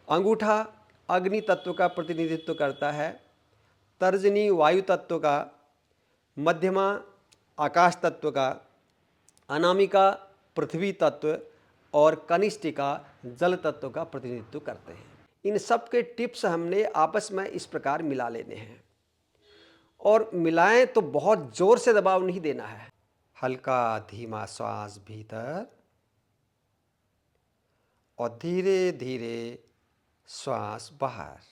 अंगूठा अग्नि तत्व का प्रतिनिधित्व करता है, तर्जनी वायु तत्व का, मध्यमा आकाश तत्व का, अनामिका पृथ्वी तत्व और कनिष्ठिका जल तत्व का प्रतिनिधित्व करते हैं। इन सब के टिप्स हमने आपस में इस प्रकार मिला लेने हैं और मिलाएं तो बहुत जोर से दबाव नहीं देना है। हल्का धीमा श्वास भीतर और धीरे धीरे श्वास बाहर।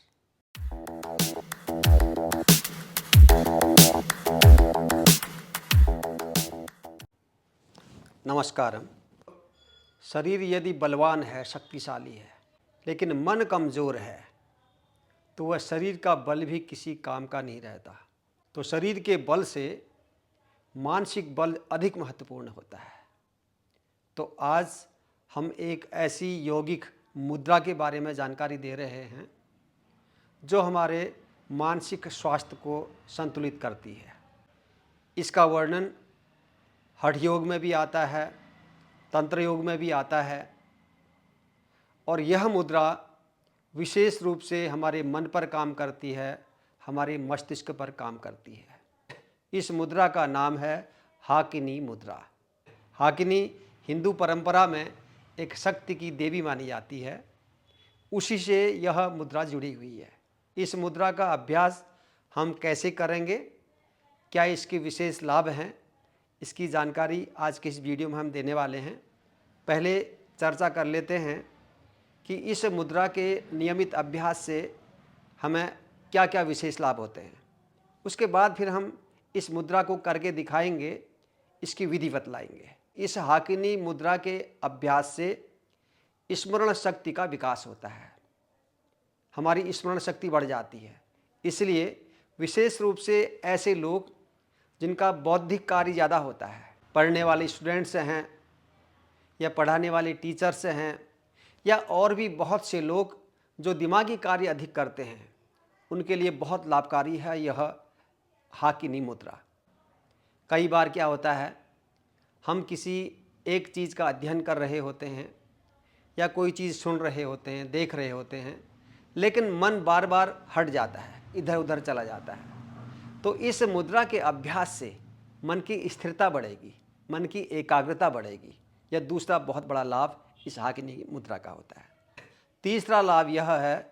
नमस्कारम। शरीर यदि बलवान है, शक्तिशाली है, लेकिन मन कमज़ोर है तो वह शरीर का बल भी किसी काम का नहीं रहता। तो शरीर के बल से मानसिक बल अधिक महत्वपूर्ण होता है। तो आज हम एक ऐसी यौगिक मुद्रा के बारे में जानकारी दे रहे हैं जो हमारे मानसिक स्वास्थ्य को संतुलित करती है। इसका वर्णन हठ योग में भी आता है, तंत्र योग में भी आता है और यह मुद्रा विशेष रूप से हमारे मन पर काम करती है, हमारे मस्तिष्क पर काम करती है। इस मुद्रा का नाम है हाकिनी मुद्रा। हाकिनी हिंदू परंपरा में एक शक्ति की देवी मानी जाती है, उसी से यह मुद्रा जुड़ी हुई है। इस मुद्रा का अभ्यास हम कैसे करेंगे, क्या इसके विशेष लाभ हैं, इसकी जानकारी आज के इस वीडियो में हम देने वाले हैं। पहले चर्चा कर लेते हैं कि इस मुद्रा के नियमित अभ्यास से हमें क्या क्या विशेष लाभ होते हैं। उसके बाद फिर हम इस मुद्रा को करके दिखाएंगे, इसकी विधि बतलाएंगे। इस हाकिनी मुद्रा के अभ्यास से स्मरण शक्ति का विकास होता है, हमारी स्मरण शक्ति बढ़ जाती है। इसलिए विशेष रूप से ऐसे लोग जिनका बौद्धिक कार्य ज़्यादा होता है, पढ़ने वाले स्टूडेंट्स हैं या पढ़ाने वाले टीचर्स हैं या और भी बहुत से लोग जो दिमागी कार्य अधिक करते हैं, उनके लिए बहुत लाभकारी है यह हाकिनी मुद्रा। कई बार क्या होता है, हम किसी एक चीज़ का अध्ययन कर रहे होते हैं या कोई चीज़ सुन रहे होते हैं, देख रहे होते हैं, लेकिन मन बार बार हट जाता है, इधर उधर चला जाता है। तो इस मुद्रा के अभ्यास से मन की स्थिरता बढ़ेगी, मन की एकाग्रता बढ़ेगी। यह दूसरा बहुत बड़ा लाभ इस हाकिनी मुद्रा का होता है। तीसरा लाभ यह है,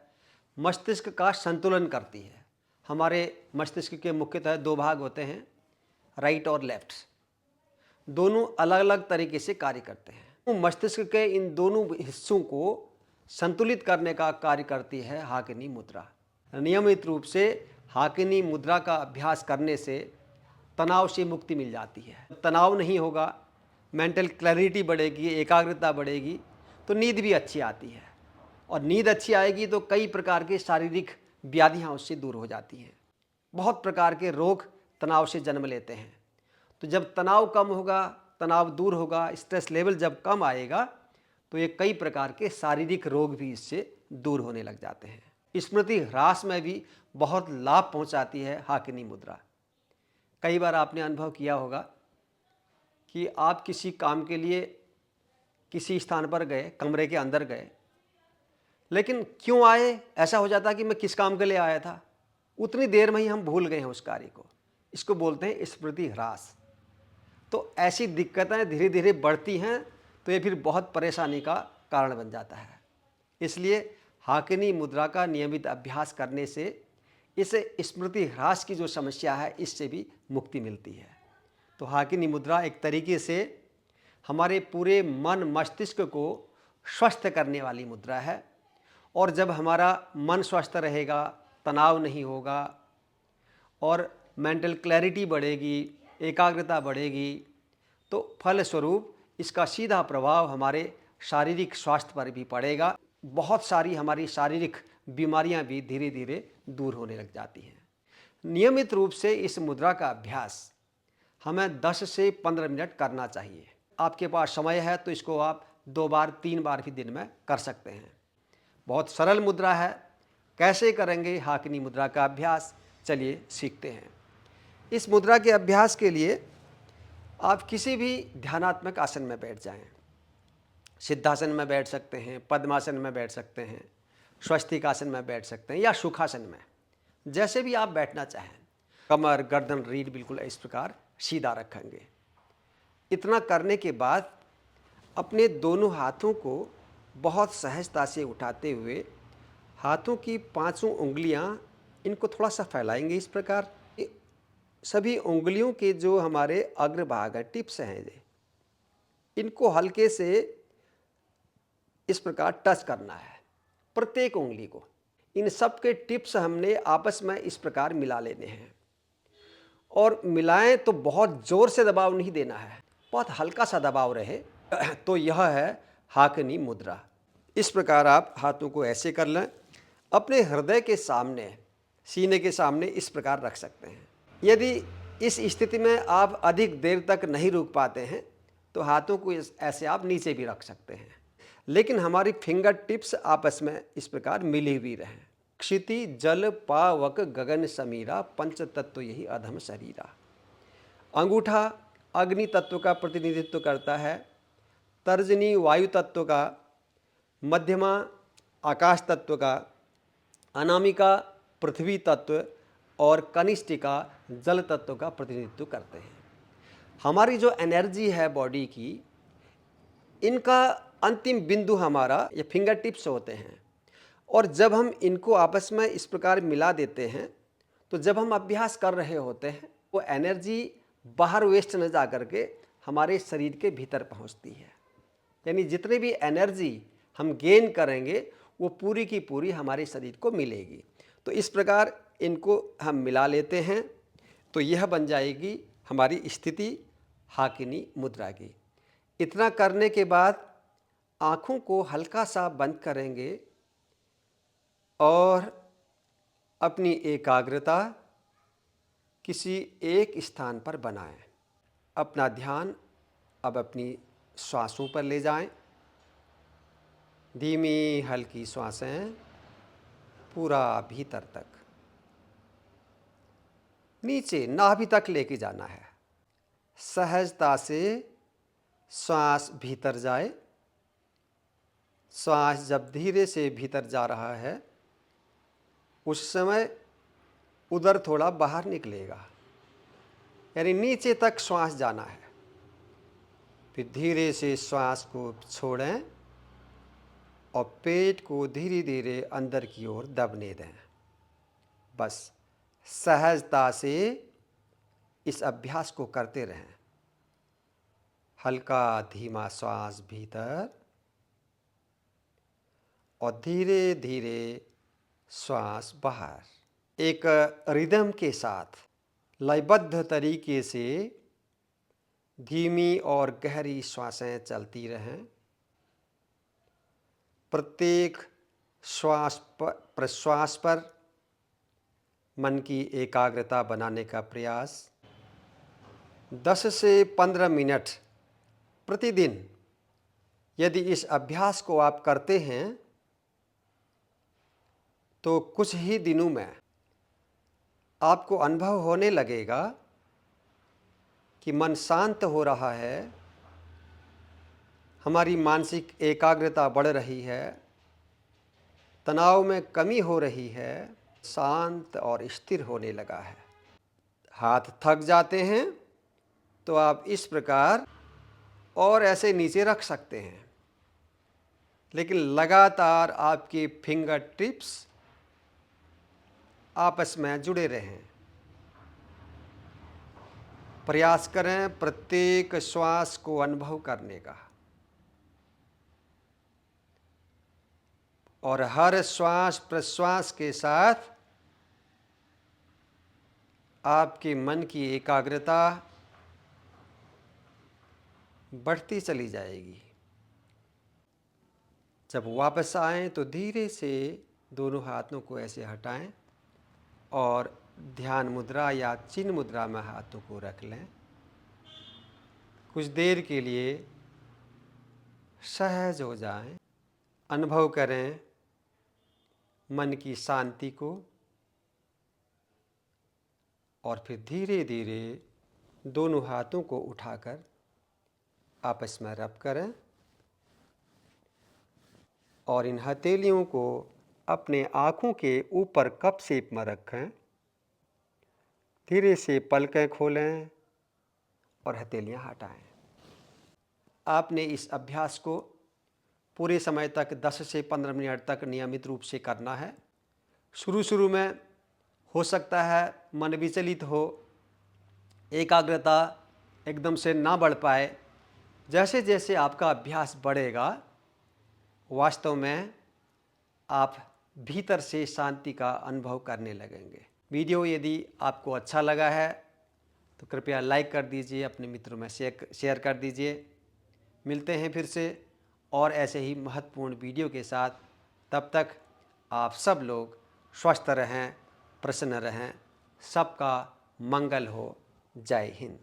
मस्तिष्क का संतुलन करती है। हमारे मस्तिष्क के मुख्यतः दो भाग होते हैं, राइट और लेफ्ट। दोनों अलग अलग तरीके से कार्य करते हैं। मस्तिष्क के इन दोनों हिस्सों को संतुलित करने का कार्य करती है हाकिनी मुद्रा। नियमित रूप से हाकिनी मुद्रा का अभ्यास करने से तनाव से मुक्ति मिल जाती है। तनाव नहीं होगा, मेंटल क्लैरिटी बढ़ेगी, एकाग्रता बढ़ेगी, तो नींद भी अच्छी आती है और नींद अच्छी आएगी तो कई प्रकार के शारीरिक व्याधियाँ उससे दूर हो जाती हैं। बहुत प्रकार के रोग तनाव से जन्म लेते हैं। तो जब तनाव कम होगा, तनाव दूर होगा, स्ट्रेस लेवल जब कम आएगा तो ये कई प्रकार के शारीरिक रोग भी इससे दूर होने लग जाते हैं। स्मृति ह्रास में भी बहुत लाभ पहुंचाती है हाकिनी मुद्रा। कई बार आपने अनुभव किया होगा कि आप किसी काम के लिए किसी स्थान पर गए, कमरे के अंदर गए, लेकिन क्यों आए ऐसा हो जाता कि मैं किस काम के लिए आया था, उतनी देर में ही हम भूल गए हैं उस कार्य को। इसको बोलते हैं स्मृति ह्रास। तो ऐसी दिक्कतें धीरे धीरे बढ़ती हैं तो ये फिर बहुत परेशानी का कारण बन जाता है। इसलिए हाकिनी मुद्रा का नियमित अभ्यास करने से इस स्मृति ह्रास की जो समस्या है इससे भी मुक्ति मिलती है। तो हाकिनी मुद्रा एक तरीके से हमारे पूरे मन मस्तिष्क को स्वस्थ करने वाली मुद्रा है और जब हमारा मन स्वस्थ रहेगा, तनाव नहीं होगा और मेंटल क्लैरिटी बढ़ेगी, एकाग्रता बढ़ेगी, तो फलस्वरूप इसका सीधा प्रभाव हमारे शारीरिक स्वास्थ्य पर भी पड़ेगा। बहुत सारी हमारी शारीरिक बीमारियां भी धीरे धीरे दूर होने लग जाती हैं। नियमित रूप से इस मुद्रा का अभ्यास हमें 10 से 15 मिनट करना चाहिए। आपके पास समय है तो इसको आप 2 बार 3 बार भी दिन में कर सकते हैं। बहुत सरल मुद्रा है। कैसे करेंगे हाकिनी मुद्रा का अभ्यास, चलिए सीखते हैं। इस मुद्रा के अभ्यास के लिए आप किसी भी ध्यानात्मक आसन में बैठ जाएं। सिद्धासन में बैठ सकते हैं, पद्मासन में बैठ सकते हैं, स्वस्तिकासन में बैठ सकते हैं या सुखासन में, जैसे भी आप बैठना चाहें। कमर, गर्दन, रीढ़ बिल्कुल इस प्रकार सीधा रखेंगे। इतना करने के बाद अपने दोनों हाथों को बहुत सहजता से उठाते हुए हाथों की पांचों उंगलियां इनको थोड़ा सा फैलाएंगे इस प्रकार। सभी उंगलियों के जो हमारे अग्रभाग है, टिप्स हैं ये, इनको हल्के से इस प्रकार टच करना है प्रत्येक उंगली को। इन सब के टिप्स हमने आपस में इस प्रकार मिला लेने हैं और मिलाएं तो बहुत जोर से दबाव नहीं देना है, बहुत हल्का सा दबाव रहे। तो यह है हाकिनी मुद्रा। इस प्रकार आप हाथों को ऐसे कर लें, अपने हृदय के सामने, सीने के सामने इस प्रकार रख सकते हैं। यदि इस स्थिति में आप अधिक देर तक नहीं रुक पाते हैं तो हाथों को ऐसे आप नीचे भी रख सकते हैं, लेकिन हमारी फिंगर टिप्स आपस में इस प्रकार मिली हुई रहें। क्षिति जल पावक गगन समीरा, पंच तत्व यही अधम शरीरा। अंगूठा अग्नि तत्व का प्रतिनिधित्व करता है, तर्जनी वायु तत्व का, मध्यमा आकाश तत्व का, अनामिका पृथ्वी तत्व और कनिष्ठिका जल तत्व का प्रतिनिधित्व करते हैं। हमारी जो एनर्जी है बॉडी की, इनका अंतिम बिंदु हमारा ये फिंगर टिप्स होते हैं। और जब हम इनको आपस में इस प्रकार मिला देते हैं तो जब हम अभ्यास कर रहे होते हैं वो एनर्जी बाहर वेस्ट न जा करके हमारे शरीर के भीतर पहुंचती है। यानी जितनी भी एनर्जी हम गेन करेंगे वो पूरी की पूरी हमारे शरीर को मिलेगी। तो इस प्रकार इनको हम मिला लेते हैं तो यह बन जाएगी हमारी स्थिति हाकिनी मुद्रा की। इतना करने के बाद आँखों को हल्का सा बंद करेंगे और अपनी एकाग्रता किसी एक स्थान पर बनाएं। अपना ध्यान अब अपनी श्वासों पर ले जाएं। धीमी हल्की श्वासें पूरा भीतर तक, नीचे नाभि तक लेके जाना है। सहजता से श्वास भीतर जाए। श्वास जब धीरे से भीतर जा रहा है उस समय उदर थोड़ा बाहर निकलेगा, यानी नीचे तक श्वास जाना है। फिर धीरे से श्वास को छोड़ें और पेट को धीरे धीरे अंदर की ओर दबने दें। बस सहजता से इस अभ्यास को करते रहें। हल्का धीमा श्वास भीतर और धीरे धीरे श्वास बाहर। एक रिदम के साथ लयबद्ध तरीके से धीमी और गहरी श्वासें चलती रहें। प्रत्येक श्वास पर प्रश्वास पर मन की एकाग्रता बनाने का प्रयास 10 से 15 मिनट प्रतिदिन यदि इस अभ्यास को आप करते हैं तो कुछ ही दिनों में आपको अनुभव होने लगेगा कि मन शांत हो रहा है, हमारी मानसिक एकाग्रता बढ़ रही है, तनाव में कमी हो रही है, शांत और स्थिर होने लगा है। हाथ थक जाते हैं तो आप इस प्रकार और ऐसे नीचे रख सकते हैं, लेकिन लगातार आपके फिंगर टिप्स आपस में जुड़े रहें। प्रयास करें प्रत्येक श्वास को अनुभव करने का और हर श्वास प्रश्वास के साथ आपके मन की एकाग्रता बढ़ती चली जाएगी। जब वापस आएं तो धीरे से दोनों हाथों को ऐसे हटाएं और ध्यान मुद्रा या चिन्ह मुद्रा में हाथों को रख लें। कुछ देर के लिए सहज हो जाएं, अनुभव करें मन की शांति को और फिर धीरे धीरे दोनों हाथों को उठाकर आपस में रब करें और इन हथेलियों को अपने आँखों के ऊपर कप शेप में रखें। धीरे से पलकें खोलें और हथेलियाँ हटाएं। आपने इस अभ्यास को पूरे समय तक 10 से 15 मिनट तक नियमित रूप से करना है। शुरू में हो सकता है मन विचलित हो, एकाग्रता एकदम से ना बढ़ पाए। जैसे जैसे आपका अभ्यास बढ़ेगा, वास्तव में आप भीतर से शांति का अनुभव करने लगेंगे। वीडियो यदि आपको अच्छा लगा है तो कृपया लाइक कर दीजिए, अपने मित्रों में शेयर कर दीजिए। मिलते हैं फिर से और ऐसे ही महत्वपूर्ण वीडियो के साथ। तब तक आप सब लोग स्वस्थ रहें, प्रसन्न रहें। सबका मंगल हो। जय हिंद।